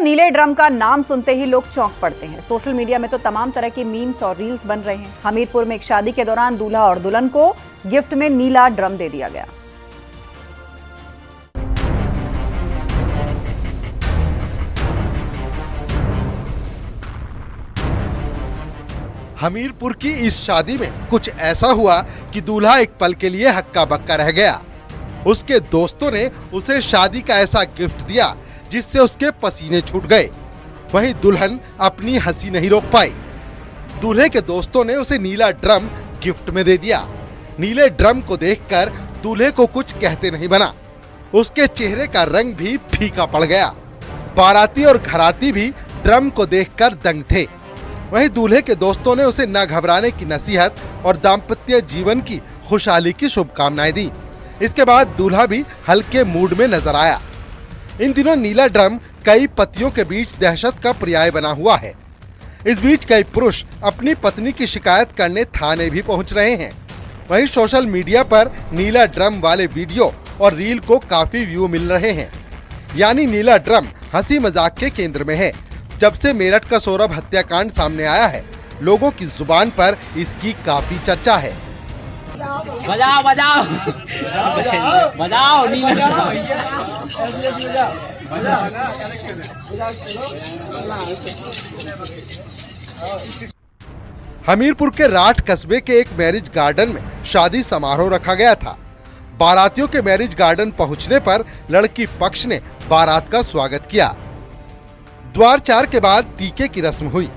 नीले ड्रम का नाम सुनते ही लोग चौंक पड़ते हैं। सोशल मीडिया में तो तमाम तरह के मीम्स और रील्स बन रहे हैं। हमीरपुर में एक शादी के दौरान दूल्हा और दुल्हन को गिफ्ट में नीला ड्रम दे दिया गया। हमीरपुर की इस शादी में कुछ ऐसा हुआ कि दूल्हा एक पल के लिए हक्का बक्का रह गया। उसके दोस्तों ने उसे शादी का ऐसा गिफ्ट दिया जिससे उसके पसीने छूट गए। वहीं दुल्हन अपनी हंसी नहीं रोक पाई। दूल्हे के दोस्तों ने उसे नीला ड्रम गिफ्ट में दे दिया। नीले ड्रम को देखकर दूल्हे को कुछ कहते नहीं बना। उसके चेहरे का रंग भी फीका पड़ गया। बाराती और घराती भी ड्रम को देखकर दंग थे। वहीं दूल्हे के दोस्तों ने उसे न घबराने की नसीहत और दाम्पत्य जीवन की खुशहाली की शुभकामनाएं दी। इसके बाद दूल्हा भी हल्के मूड में नजर आया। इन दिनों नीला ड्रम कई पतियों के बीच दहशत का पर्याय बना हुआ है। इस बीच कई पुरुष अपनी पत्नी की शिकायत करने थाने भी पहुंच रहे हैं। वहीं सोशल मीडिया पर नीला ड्रम वाले वीडियो और रील को काफी व्यू मिल रहे हैं। यानी नीला ड्रम हंसी मजाक के केंद्र में है। जब से मेरठ का सौरभ हत्याकांड सामने आया है, लोगों की जुबान पर इसकी काफी चर्चा है। बजाओ बजाओ बजाओ हमीरपुर के राठ कस्बे के एक मैरिज गार्डन में शादी समारोह रखा गया था। बारातियों के मैरिज गार्डन पहुंचने पर लड़की पक्ष ने बारात का स्वागत किया। द्वार 4 के बाद टीके की रस्म हुई।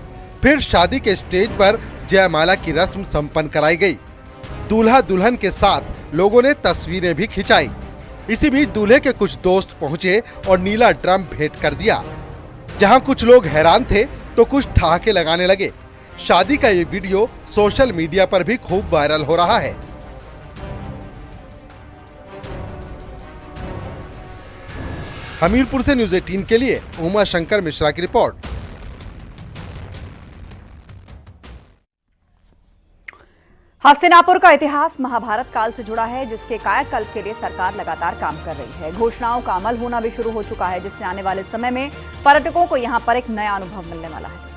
फिर शादी के स्टेज पर जयमाला की रस्म संपन्न कराई गई। दूल्हा दुल्हन के साथ लोगों ने तस्वीरें भी खिंचाई। इसी बीच दूल्हे के कुछ दोस्त पहुंचे और नीला ड्रम भेंट कर दिया। जहां कुछ लोग हैरान थे तो कुछ ठहाके लगाने लगे। शादी का ये वीडियो सोशल मीडिया पर भी खूब वायरल हो रहा है। हमीरपुर से न्यूज़ 18 के लिए उमा शंकर मिश्रा की रिपोर्ट। हस्तिनापुर का इतिहास महाभारत काल से जुड़ा है, जिसके कायाकल्प के लिए सरकार लगातार काम कर रही है। घोषणाओं का अमल होना भी शुरू हो चुका है, जिससे आने वाले समय में पर्यटकों को यहां पर एक नया अनुभव मिलने वाला है।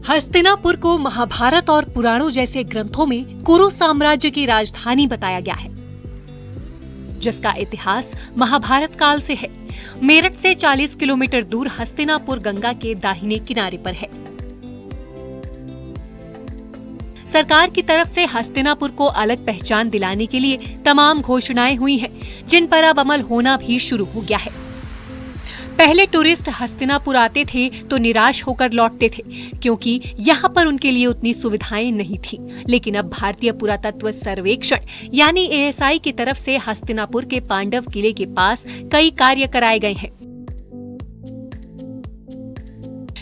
हस्तिनापुर को महाभारत और पुराणों जैसे ग्रंथों में कुरु साम्राज्य की राजधानी बताया गया है, जिसका इतिहास महाभारत काल से है। मेरठ से 40 किलोमीटर दूर हस्तिनापुर गंगा के दाहिने किनारे पर है। सरकार की तरफ से हस्तिनापुर को अलग पहचान दिलाने के लिए तमाम घोषणाएं हुई हैं, जिन पर अब अमल होना भी शुरू हो गया है। पहले टूरिस्ट हस्तिनापुर आते थे तो निराश होकर लौटते थे, क्योंकि यहाँ पर उनके लिए उतनी सुविधाएं नहीं थी। लेकिन अब भारतीय पुरातत्व सर्वेक्षण यानी ASI की तरफ से हस्तिनापुर के पांडव किले के पास कई कार्य कराए गए हैं,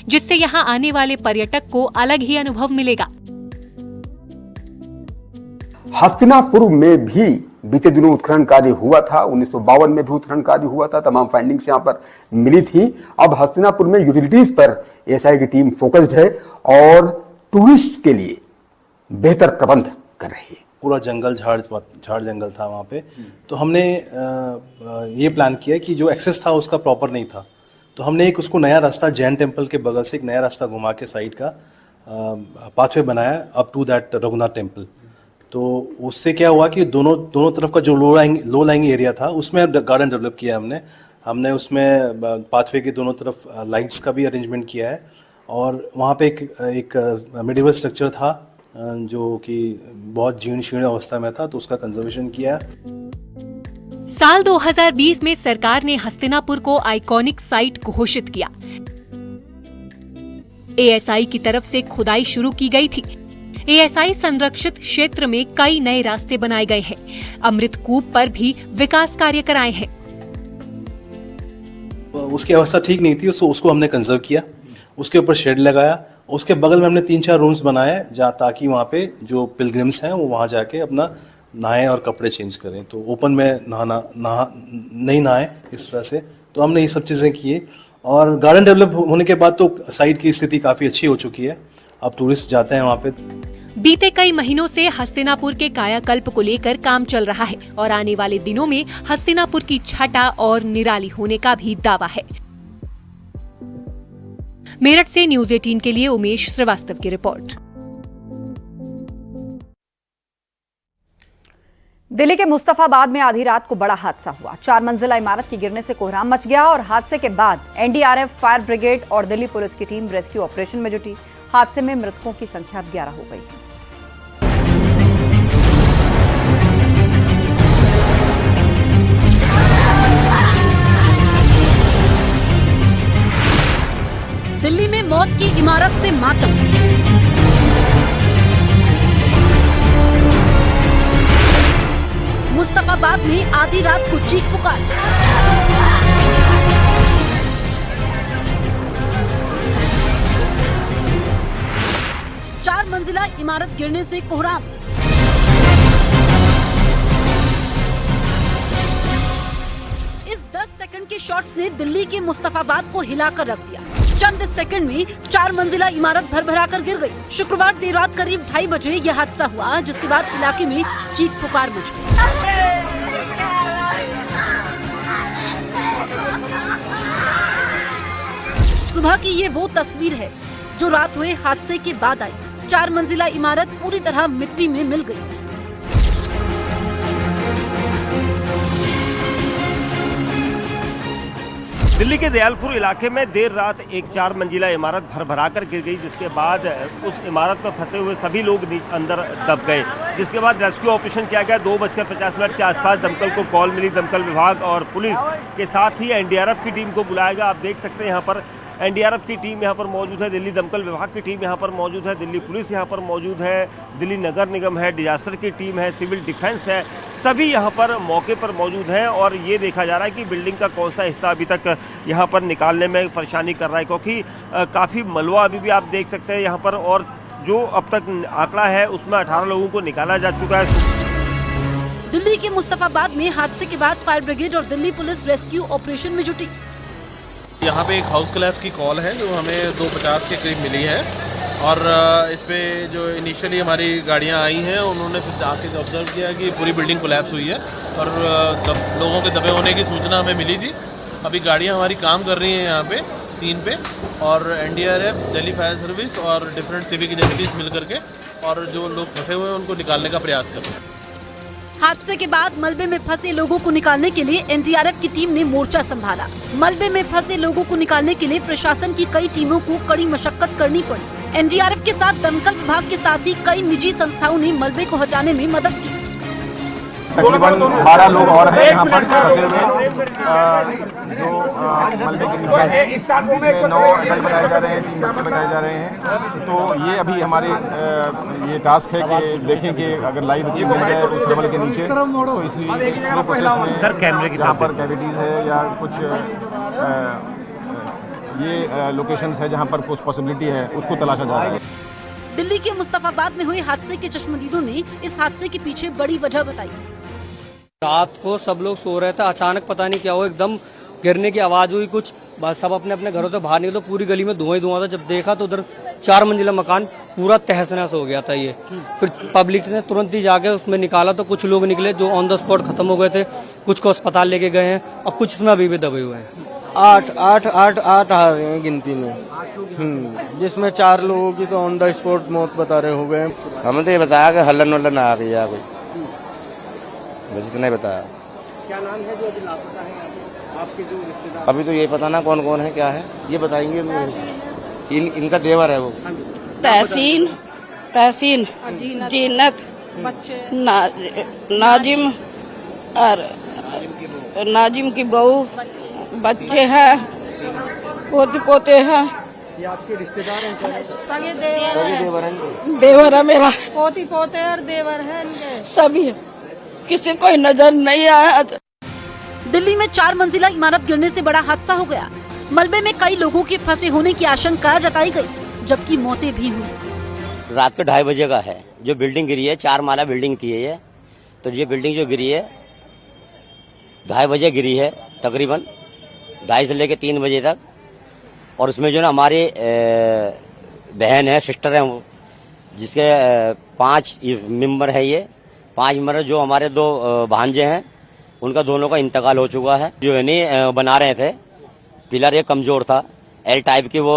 जिससे यहाँ आने वाले पर्यटक को अलग ही अनुभव मिलेगा। हस्तिनापुर में भी बीते दिनों उत्खनन कार्य हुआ था। 1952 में भी उत्खनन कार्य हुआ था। तमाम फाइंडिंग्स यहाँ पर मिली थी। अब हस्तिनापुर में यूटिलिटीज पर ASI की टीम फोकस्ड है और टूरिस्ट के लिए बेहतर प्रबंध कर रही है। पूरा जंगल झाड़ जंगल था वहाँ पे। तो हमने ये प्लान किया कि जो एक्सेस था उसका प्रॉपर नहीं था, तो हमने एक उसको नया रास्ता जैन टेम्पल के बगल से एक नया रास्ता घुमा के साइड का पाथवे बनाया up to that Raghunath temple. तो उससे क्या हुआ कि दोनों तरफ का जो लो लाइंग एरिया था उसमें गार्डन डेवलप किया हमने उसमें पाथवे के दोनों तरफ लाइट्स का भी अरेंजमेंट किया है। और वहाँ पे एक मेडिवल स्ट्रक्चर था जो कि बहुत जीर्ण शीर्ण अवस्था में था, तो उसका कंजर्वेशन किया। साल 2020 में सरकार ने हस्तिनापुर को आइकॉनिक साइट घोषित किया। ASI की तरफ से खुदाई शुरू की गई थी। ASI संरक्षित क्षेत्र में कई नए रास्ते बनाए गए हैं। अमृत कूप पर भी विकास कार्य कराए हैं। उसकी अवस्था ठीक नहीं थी, उसको हमने कंजर्व किया। उसके ऊपर शेड लगाया। उसके बगल में हमने 3-4 रूम्स बनाए जहाँ ताकि वहाँ पे जो पिलग्रिम्स हैं वो वहाँ जाके अपना नहाएं और कपड़े चेंज करें। तो ओपन में नहीं नहाएं इस तरह से। तो हमने ये सब चीज़ें की और गार्डन डेवलप होने के बाद तो साइट की स्थिति काफ़ी अच्छी हो चुकी है। अब टूरिस्ट जाते हैं वहाँ पे। बीते कई महीनों से हस्तिनापुर के कायाकल्प को लेकर काम चल रहा है और आने वाले दिनों में हस्तिनापुर की छटा और निराली होने का भी दावा है। मेरठ से न्यूज़ 18 के लिए उमेश श्रीवास्तव की रिपोर्ट। दिल्ली के मुस्तफाबाद में आधी रात को बड़ा हादसा हुआ। 4 मंजिला इमारत के गिरने से कोहराम मच गया और हादसे के बाद एनडीआरएफ, फायर ब्रिगेड और दिल्ली पुलिस की टीम रेस्क्यू ऑपरेशन में जुटी। हादसे में मृतकों की संख्या 11 हो गई। दिल्ली में मौत की इमारत से मातम। मुस्तफाबाद में आधी रात को चीख पुकार। चार मंजिला इमारत गिरने से कोहराम। इस 10 सेकंड के शॉट्स ने दिल्ली के मुस्तफाबाद को हिलाकर रख दिया। चंद सेकंड में 4 मंजिला इमारत भर-भरा कर गिर गई। शुक्रवार देर रात करीब 2:30 बजे यह हादसा हुआ, जिसके बाद इलाके में चीख पुकार मच गई। सुबह की ये वो तस्वीर है जो रात हुए हादसे के बाद आई। 4 मंजिला इमारत पूरी तरह मिट्टी में मिल गई। दिल्ली के दयालपुर इलाके में देर रात एक 4 मंजिला इमारत भर कर गिर गई, जिसके बाद उस इमारत में फंसे हुए सभी लोग अंदर दब गए। जिसके बाद रेस्क्यू ऑपरेशन किया गया। 2:50 के आसपास दमकल को कॉल मिली। दमकल विभाग और पुलिस के साथ ही एनडीआरएफ की टीम को बुलाया गया। आप देख सकते हैं यहाँ पर एनडीआरएफ की टीम यहाँ पर मौजूद है, दिल्ली दमकल विभाग की टीम यहाँ पर मौजूद है, दिल्ली पुलिस यहाँ पर मौजूद है, दिल्ली नगर निगम है, डिजास्टर की टीम है, सिविल डिफेंस है, सभी यहाँ पर मौके पर मौजूद हैं। और ये देखा जा रहा है कि बिल्डिंग का कौन सा हिस्सा अभी तक यहाँ पर निकालने में परेशानी कर रहा है, क्योंकि काफ़ी मलबा अभी भी आप देख सकते हैं यहाँ पर। और जो अब तक आंकड़ा है उसमें 18 लोगों को निकाला जा चुका है। दिल्ली के मुस्तफाबाद में हादसे के बाद फायर ब्रिगेड और दिल्ली पुलिस रेस्क्यू ऑपरेशन में जुटी। यहाँ पे एक हाउस कोलैप्स की कॉल है जो हमें 2:50 के करीब मिली है और इस पे जो इनिशियली हमारी गाड़ियाँ आई हैं उन्होंने फिर आके ऑब्जर्व किया कि पूरी बिल्डिंग कोलैप्स हुई है और लोगों के दबे होने की सूचना हमें मिली थी। अभी गाड़ियाँ हमारी काम कर रही हैं यहाँ पे सीन पे और एनडीआरएफ, दिल्ली फायर सर्विस और डिफरेंट सिविक एजेंसीज मिल करके और जो लोग फंसे हुए हैं उनको निकालने का प्रयास कर रहे हैं। हादसे के बाद मलबे में फंसे लोगों को निकालने के लिए एनडीआरएफ की टीम ने मोर्चा संभाला। मलबे में फंसे लोगों को निकालने के लिए प्रशासन की कई टीमों को कड़ी मशक्कत करनी पड़ी। एनडीआरएफ के साथ दमकल विभाग के साथ ही कई निजी संस्थाओं ने मलबे को हटाने में मदद की। तकरीबन 12 लोग और हैं यहाँ पर फंसे हुए जो मलबे के नीचे हैं, जिसमें 9 अडल्ट बताए जा रहे हैं, 3 बच्चे बताए जा रहे हैं। तो ये अभी हमारे ये टास्क है कि देखें कि अगर लाइव बच्चे मिल जाए उस रबल के नीचे, तो इसलिए इस पूरे प्रोसेस में यहाँ पर कैविटीज़ है या कुछ ये लोकेशंस है जहाँ पर कुछ पॉसिबिलिटी है उसको तलाशा जा रहा है। दिल्ली के मुस्तफाबाद में हुए हादसे के चश्मदीदों ने इस हादसे के पीछे बड़ी वजह बताई। रात को सब लोग सो रहे थे, अचानक पता नहीं क्या हुआ, एकदम गिरने की आवाज हुई कुछ, बस सब अपने अपने घरों से बाहर निकले तो पूरी गली में धुआं ही धुआं था। जब देखा तो उधर 4 मंजिला मकान पूरा तहस नहस हो गया था ये। फिर पब्लिक ने तुरंत ही जाके उसमें निकाला तो कुछ लोग निकले जो ऑन द स्पॉट खत्म हो गए थे, कुछ को अस्पताल लेके गए हैं और कुछ इसमें अभी भी दबे हुए हैं। 8 आ रहे हैं गिनती में, जिसमें 4 लोगों की तो ऑन द स्पॉट मौत बता रहे हो गए। हमें तो ये बताया कि हल्लन वल्लन आ गई है कोई, बस इतना ही बताया। क्या नाम है जो अभी लापता है आपके जो रिश्तेदार? अभी तो ये पता ना कौन कौन है क्या है, ये बताएंगे। इनका देवर है वो। तहसीन, जीनत, नाजिम और नाजिम की बहू, बच्चे हैं, पोते पोते हैं। ये आपके रिश्तेदार हैं? देवर है मेरा, पोती पोते और देवर है सभी, किसी कोई नजर नहीं आया। दिल्ली में 4 मंजिला इमारत गिरने से बड़ा हादसा हो गया। मलबे में कई लोगों के फंसे होने की आशंका जताई गई, जबकि मौतें भी हुई। रात को 2:30 बजे का है जो बिल्डिंग गिरी है। 4 माला बिल्डिंग थी ये, तो ये बिल्डिंग जो गिरी है 2:30 बजे गिरी है, तकरीबन 2:30 से लेकर 3 बजे तक। और उसमें जो ना हमारे बहन है, सिस्टर है, जिसके 5 मेंबर है। ये 5 मेंबर जो हमारे 2 भांजे हैं, उनका दोनों का इंतकाल हो चुका है। जो है नहीं बना रहे थे, पिलर एक कमजोर था, एल टाइप की वो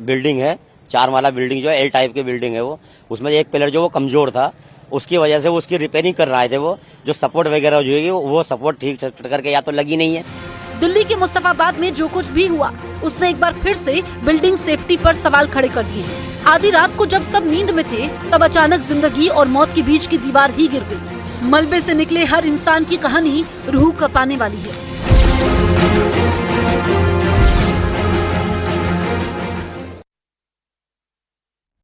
बिल्डिंग है, 4 माला बिल्डिंग जो है एल टाइप की बिल्डिंग है वो, उसमें एक पिलर जो वो कमजोर था, उसकी वजह से उसकी रिपेयरिंग कर रहे थे। वो जो सपोर्ट वगैरह जो है वो सपोर्ट ठीक करके या तो लगी नहीं है। दिल्ली के मुस्तफाबाद में जो कुछ भी हुआ, उसने एक बार फिर से बिल्डिंग सेफ्टी पर सवाल खड़े कर दिए। आधी रात को जब सब नींद में थे, तब अचानक जिंदगी और मौत के बीच की दीवार ही गिर गई। मलबे से निकले हर इंसान की कहानी रूह कपाने वाली है।